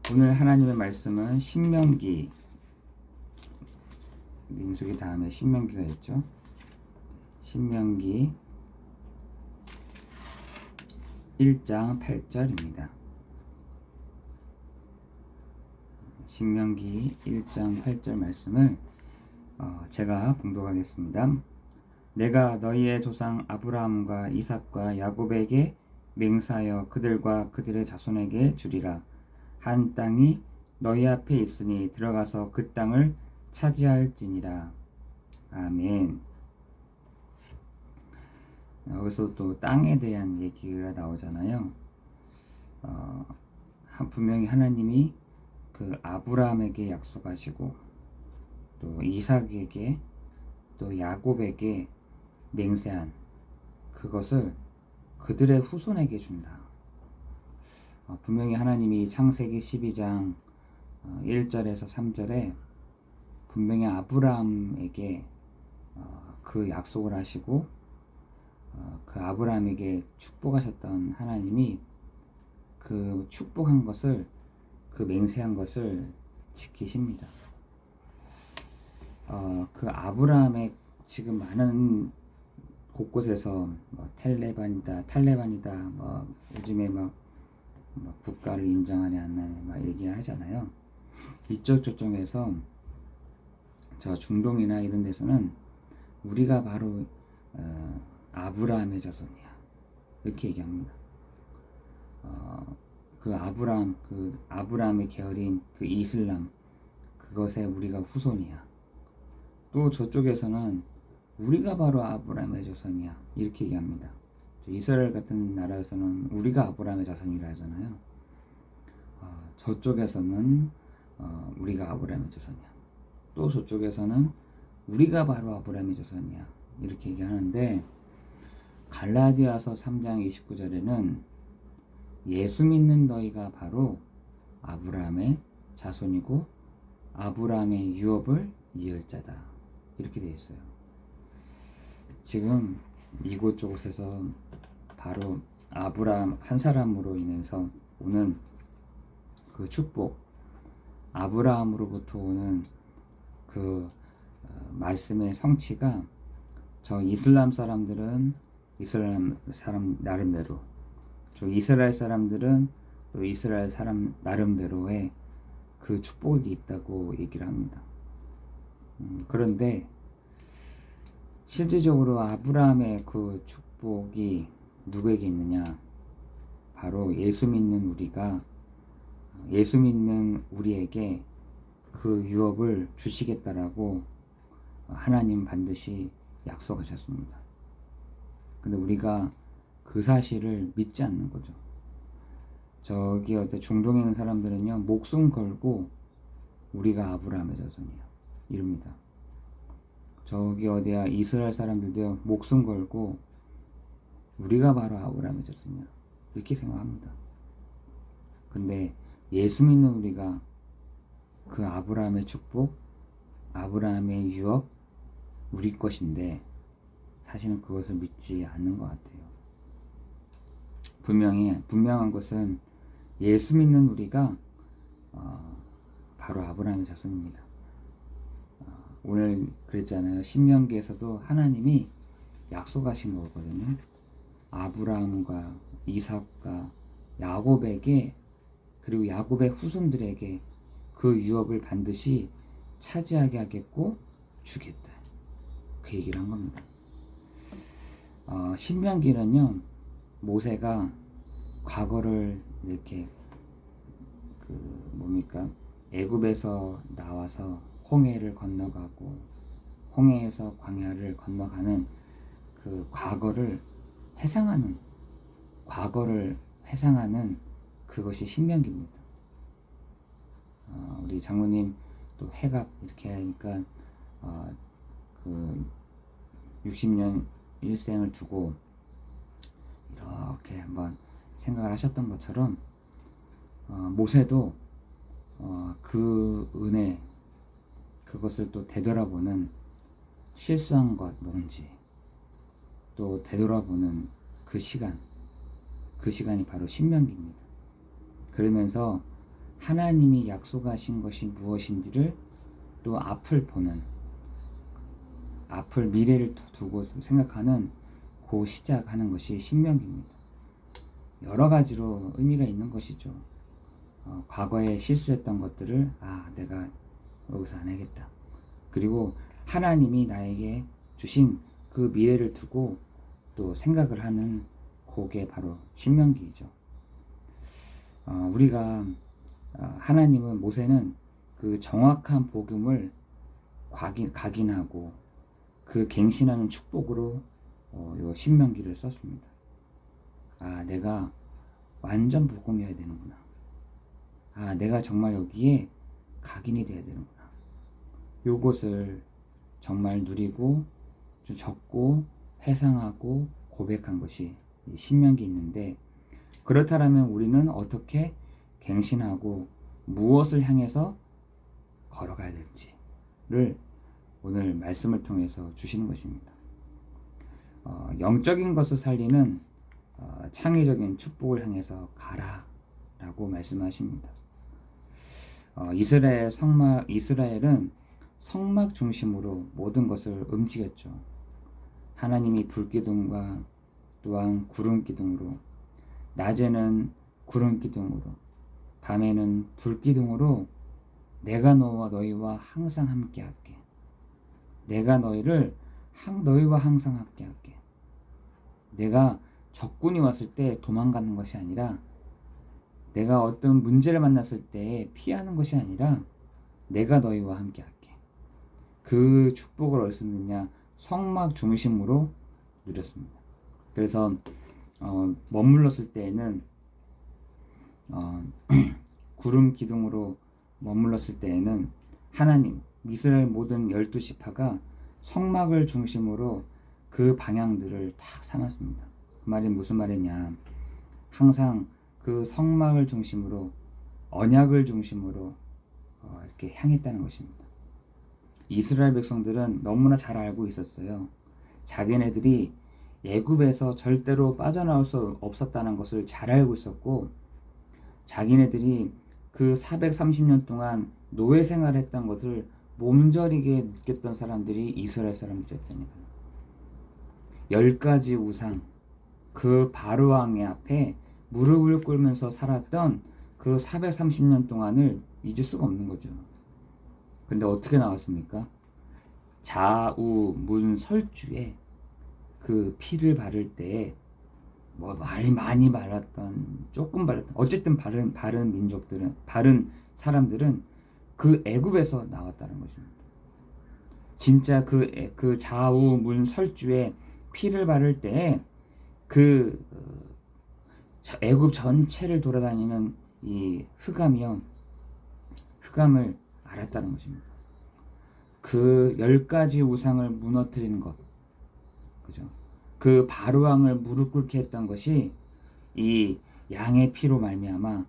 오늘 하나님의 말씀은 신명기, 민수기 다음에 신명기가 있죠. 신명기 1장 8절입니다. 신명기 1장 8절 말씀을 제가 봉독하겠습니다. 내가 너희의 조상 아브라함과 이삭과 야곱에게 맹세하여 그들과 그들의 자손에게 주리라. 한 땅이 너희 앞에 있으니 들어가서 그 땅을 차지할지니라. 아멘. 여기서 또 땅에 대한 얘기가 나오잖아요. 분명히 하나님이 그 아브라함에게 약속하시고 또 이삭에게 또 야곱에게 맹세한 그것을 그들의 후손에게 준다. 분명히 하나님이 창세기 12장 1절에서 3절에 분명히 아브라함에게 그 약속을 하시고 그 아브라함에게 축복하셨던 하나님이 그 축복한 것을, 그 맹세한 것을 지키십니다. 그 아브라함의 지금 많은 곳곳에서 탈레반이다, 요즘에 국가를 인정하냐 안 하냐 막 얘기하잖아요. 이쪽 저쪽에서 저 중동이나 이런 데서는 우리가 바로 아브라함의 자손이야 이렇게 얘기합니다. 그 아브라함의 계열인 그 이슬람, 그것에 우리가 후손이야. 또 저쪽에서는 우리가 바로 아브라함의 자손이야 이렇게 얘기합니다. 이스라엘 같은 나라에서는 우리가 아브라함의 자손이라 하잖아요. 저쪽에서는 우리가 아브라함의 자손이야. 또 저쪽에서는 우리가 바로 아브라함의 자손이야 이렇게 얘기하는데, 갈라디아서 3장 29절에는 예수 믿는 너희가 바로 아브라함의 자손이고 아브라함의 유업을 이을 자다 이렇게 되어 있어요. 지금 이곳저곳에서 바로 아브라함 한 사람으로 인해서 오는 그 축복, 아브라함으로부터 오는 그 말씀의 성취가 저 이슬람 사람들은 이슬람 사람 나름대로, 저 이스라엘 사람들은 또 이스라엘 사람 나름대로의 그 축복이 있다고 얘기를 합니다. 그런데 실질적으로 아브라함의 그 축복이 누구에게 있느냐? 바로 예수 믿는 우리에게 그 유업을 주시겠다라고 하나님 반드시 약속하셨습니다. 근데 우리가 그 사실을 믿지 않는 거죠. 저기 어때 중동에 있는 사람들은요, 목숨 걸고 우리가 아브라함의 자손이야 이럽니다. 저기 어디야 이스라엘 사람들도요, 목숨 걸고 우리가 바로 아브라함의 자손이야 이렇게 생각합니다. 근데 예수 믿는 우리가 그 아브라함의 축복, 아브라함의 유업 우리 것인데 사실은 그것을 믿지 않는 것 같아요. 분명한 것은 예수 믿는 우리가 바로 아브라함의 자손입니다. 오늘 그랬잖아요. 신명기에서도 하나님이 약속하신 거거든요. 아브라함과 이삭과 야곱에게, 그리고 야곱의 후손들에게 그 유업을 반드시 차지하게 하겠고 주겠다, 그 얘기를 한 겁니다. 신명기는요, 모세가 과거를 이렇게 애굽에서 나와서 홍해를 건너가고 홍해에서 광야를 건너가는 그 과거를 회상하는 그것이 신명기입니다. 우리 장로님 또 회갑 이렇게 하니까 그 60년 일생을 두고 이렇게 한번 생각을 하셨던 것처럼 모세도 그 은혜, 그것을 또 되돌아보는, 실수한 것 뭔지 또 되돌아보는 그 시간이 바로 신명기입니다. 그러면서 하나님이 약속하신 것이 무엇인지를 또 앞을 미래를 두고 생각하는 그 시작하는 것이 신명기입니다. 여러 가지로 의미가 있는 것이죠. 과거에 실수했던 것들을 내가 여기서 안 하겠다. 그리고 하나님이 나에게 주신 그 미래를 두고 또 생각을 하는 그게 바로 신명기이죠. 우리가 하나님은 모세는 그 정확한 복음을 각인하고 그 갱신하는 축복으로 요 신명기를 썼습니다. 내가 완전 복음이어야 되는구나. 내가 정말 여기에 각인이 돼야 되는구나. 요것을 정말 누리고 좀 적고 회상하고 고백한 것이 신명기 있는데, 그렇다면 우리는 어떻게 갱신하고 무엇을 향해서 걸어가야 될지를 오늘 말씀을 통해서 주시는 것입니다. 영적인 것을 살리는 창의적인 축복을 향해서 가라 라고 말씀하십니다. 이스라엘은 성막 중심으로 모든 것을 움직였죠. 하나님이 불기둥과 또한 구름기둥으로, 낮에는 구름기둥으로, 밤에는 불기둥으로 내가 너희와 항상 함께 할게. 내가 너희와 항상 함께 할게. 내가 적군이 왔을 때 도망가는 것이 아니라, 내가 어떤 문제를 만났을 때 피하는 것이 아니라 내가 너희와 함께 할게. 그 축복을 어디서 누렸냐? 성막 중심으로 누렸습니다. 그래서 머물렀을 때에는 구름 기둥으로 머물렀을 때에는 하나님, 이스라엘 모든 12지파가 성막을 중심으로 그 방향들을 다 삼았습니다. 그 말이 무슨 말이냐? 항상 그 성막을 중심으로, 언약을 중심으로 이렇게 향했다는 것입니다. 이스라엘 백성들은 너무나 잘 알고 있었어요. 자기네들이 애굽에서 절대로 빠져나올 수 없었다는 것을 잘 알고 있었고, 자기네들이 그 430년 동안 노예 생활했던 것을 몸저리게 느꼈던 사람들이 이스라엘 사람들이었다니까요. 10가지 우상, 그 바로왕의 앞에 무릎을 꿇으면서 살았던 그 430년 동안을 잊을 수가 없는 거죠. 근데 어떻게 나왔습니까? 좌우문설주에 그 피를 바를 때에 많이 발랐던, 조금 발랐던, 어쨌든 바른 민족들은, 바른 사람들은 그 애굽에서 나왔다는 것입니다. 진짜 그 좌우문설주에 피를 바를 때에 그 애굽 전체를 돌아다니는 이 흑암을 알았다는 것입니다. 그 10가지 우상을 무너뜨리는 것, 그죠? 그 바로왕을 무릎 꿇게 했던 것이 이 양의 피로 말미암아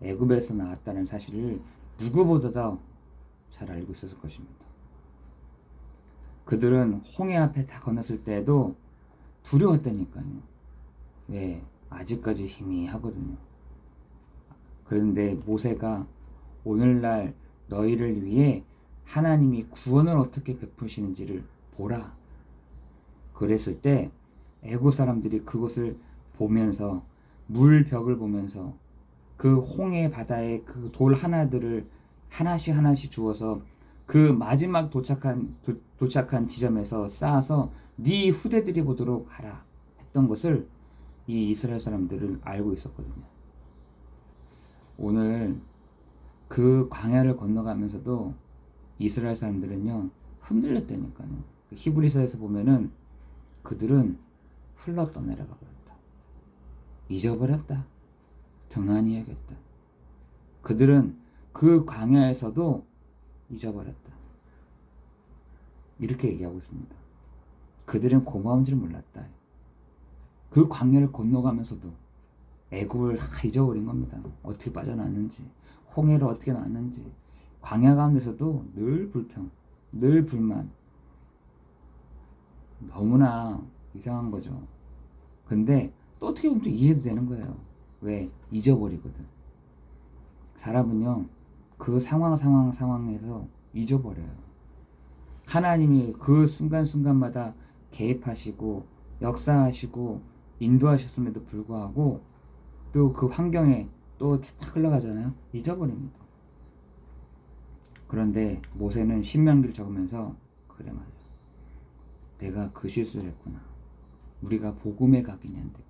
애굽에서 나왔다는 사실을 누구보다도 잘 알고 있었을 것입니다. 그들은 홍해 앞에 다 건넜을 때에도 두려웠다니까요. 왜? 아직까지 희미하거든요. 그런데 모세가 오늘날 너희를 위해 하나님이 구원을 어떻게 베푸시는지를 보라. 그랬을 때 애굽 사람들이 그것을 보면서, 물벽을 보면서 그 홍해 바다에 그 돌 하나들을 하나씩 주어서 그 마지막 도착한 지점에서 쌓아서 네 후대들이 보도록 하라 했던 것을 이 이스라엘 사람들은 알고 있었거든요. 오늘 그 광야를 건너가면서도 이스라엘 사람들은요 흔들렸다니까요. 히브리서에서 보면은 그들은 흘러 떠내려가 버렸다. 잊어버렸다. 등한히 여겼다. 그들은 그 광야에서도 잊어버렸다. 이렇게 얘기하고 있습니다. 그들은 고마운 줄 몰랐다. 그 광야를 건너가면서도 애굽을 다 잊어버린 겁니다. 어떻게 빠져나왔는지, 홍해를 어떻게 나왔는지, 광야 가운데서도 늘 불평, 늘 불만. 너무나 이상한 거죠. 근데 또 어떻게 보면 또 이해도 되는 거예요. 왜? 잊어버리거든. 사람은요, 그 상황에서 잊어버려요. 하나님이 그 순간순간마다 개입하시고 역사하시고 인도하셨음에도 불구하고 또 그 환경에 또 이렇게 딱 흘러가잖아요. 잊어버립니다. 그런데 모세는 신명기를 적으면서 그래 말이야. 내가 그 실수를 했구나. 우리가 복음의 각인이 안 되고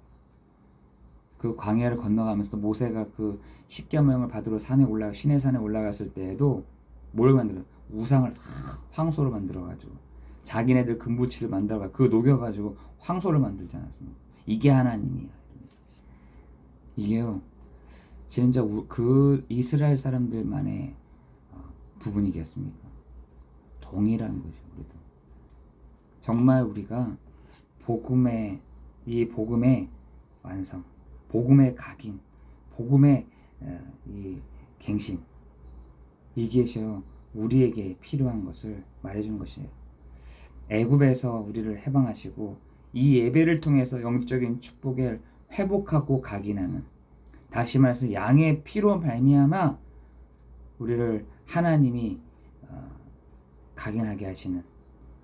그 광야를 건너가면서 모세가 그 십계명을 받으러 시내 산에 올라갔을 때에도 뭘 만들어? 우상을 황소로 만들어가지고 자기네들 금부치를 만들어가 그 녹여가지고 황소를 만들지 않았습니까? 이게 하나님이야. 이게요, 진짜 그 이스라엘 사람들만의 부분이겠습니까? 동일한 거죠. 우리도 정말 우리가 이 복음의 완성, 복음의 각인, 복음의 이 갱신, 이게요 우리에게 필요한 것을 말해주는 것이에요. 애굽에서 우리를 해방하시고 이 예배를 통해서 영적인 축복을 회복하고 각인하는, 다시 말해서 양의 피로 말미암아 우리를 하나님이 각인하게 하시는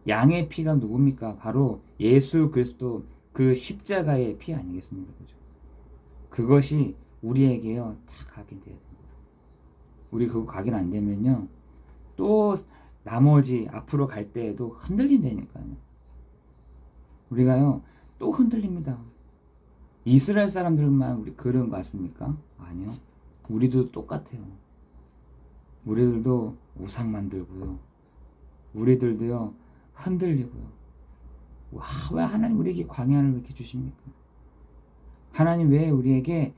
양의 피가 누굽니까? 바로 예수 그리스도 그 십자가의 피 아니겠습니까? 그죠? 그것이 우리에게요 다 각인돼야 됩니다. 우리 그거 각인 안 되면요 또 나머지 앞으로 갈 때에도 흔들린다니까요. 우리가요 또 흔들립니다. 이스라엘 사람들만 우리 그런 거 같습니까? 아니요. 우리도 똑같아요. 우리들도 우상 만들고요. 우리들도요 흔들리고요. 와, 왜 하나님 우리에게 광야를 이렇게 주십니까? 하나님 왜 우리에게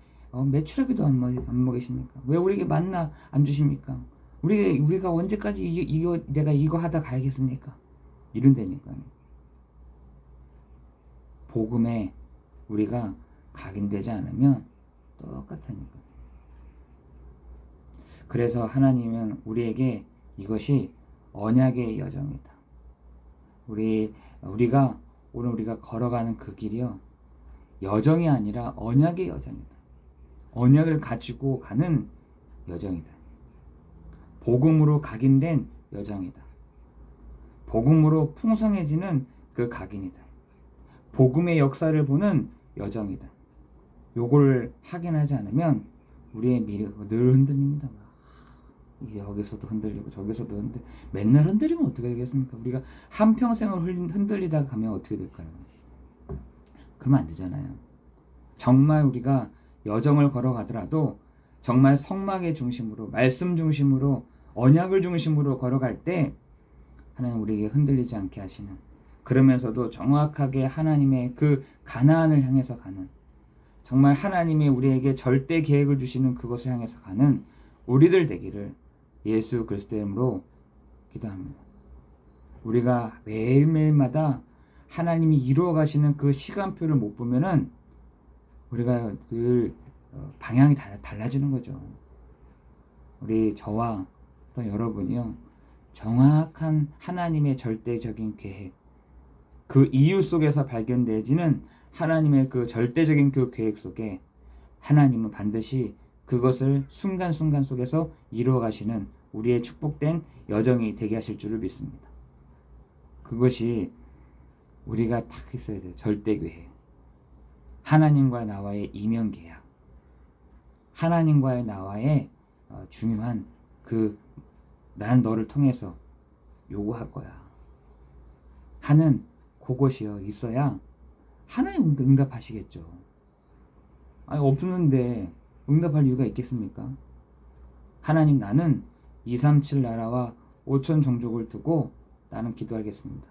메추라기도 안 먹이십니까? 왜 우리에게 만나 안 주십니까? 우리가 언제까지 내가 이거 하다 가야겠습니까? 이런다니까요. 복음에 우리가 각인되지 않으면 똑같으니까. 그래서 하나님은 우리에게 이것이 언약의 여정이다. 우리가 오늘 우리가 걸어가는 그 길이요 여정이 아니라 언약의 여정이다. 언약을 가지고 가는 여정이다. 복음으로 각인된 여정이다. 복음으로 풍성해지는 그 각인이다. 복음의 역사를 보는 여정이다. 요걸 확인하지 않으면 우리의 미래가 늘 흔들립니다. 여기서도 흔들리고 저기서도 맨날 흔들리면 어떻게 되겠습니까? 우리가 한평생을 흔들리다가 가면 어떻게 될까요? 그러면 안 되잖아요. 정말 우리가 여정을 걸어가더라도 정말 성막의 중심으로, 말씀 중심으로, 언약을 중심으로 걸어갈 때 하나님 우리에게 흔들리지 않게 하시는, 그러면서도 정확하게 하나님의 그 가나안을 향해서 가는, 정말 하나님이 우리에게 절대 계획을 주시는 그것을 향해서 가는 우리들 되기를 예수 그리스도의 이름으로 기도합니다. 우리가 매일매일마다 하나님이 이루어 가시는 그 시간표를 못 보면은 우리가 늘 방향이 달라지는 거죠. 우리 저와 또 여러분이요 정확한 하나님의 절대적인 계획, 그 이유 속에서 발견되지는 하나님의 그 절대적인 그 계획 속에 하나님은 반드시 그것을 순간순간 속에서 이루어 가시는 우리의 축복된 여정이 되게 하실 줄을 믿습니다. 그것이 우리가 딱 있어야 돼요. 절대계획. 하나님과 나와의 이면계약. 하나님과의 나와의 중요한 난 너를 통해서 요구할 거야 하는 그것이요 있어야 하나님 응답하시겠죠. 아니 없는데 응답할 이유가 있겠습니까? 하나님 나는 237 나라와 5천 종족을 두고 나는 기도하겠습니다.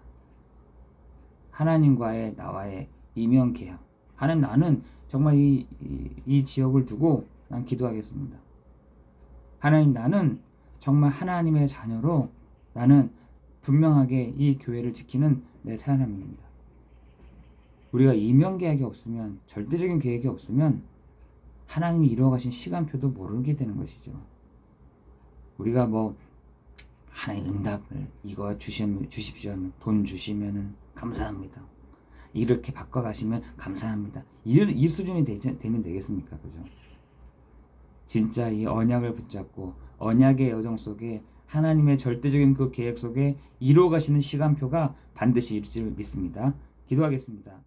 하나님과의 나와의 이면 계약. 하나님 나는 정말 이 지역을 두고 난 기도하겠습니다. 하나님 나는 정말 하나님의 자녀로 나는 분명하게 이 교회를 지키는 내 사람입니다. 우리가 이면 계약이 없으면, 절대적인 계획이 없으면 하나님이 이루어가신 시간표도 모르게 되는 것이죠. 우리가 하나님 응답을 이거 주십시오 하면 돈 주시면은 감사합니다. 이렇게 바꿔가시면 감사합니다. 이 수준이 되면 되겠습니까? 그죠? 진짜 이 언약을 붙잡고 언약의 여정 속에 하나님의 절대적인 그 계획 속에 이루어 가시는 시간표가 반드시 이루어질 줄 믿습니다. 기도하겠습니다.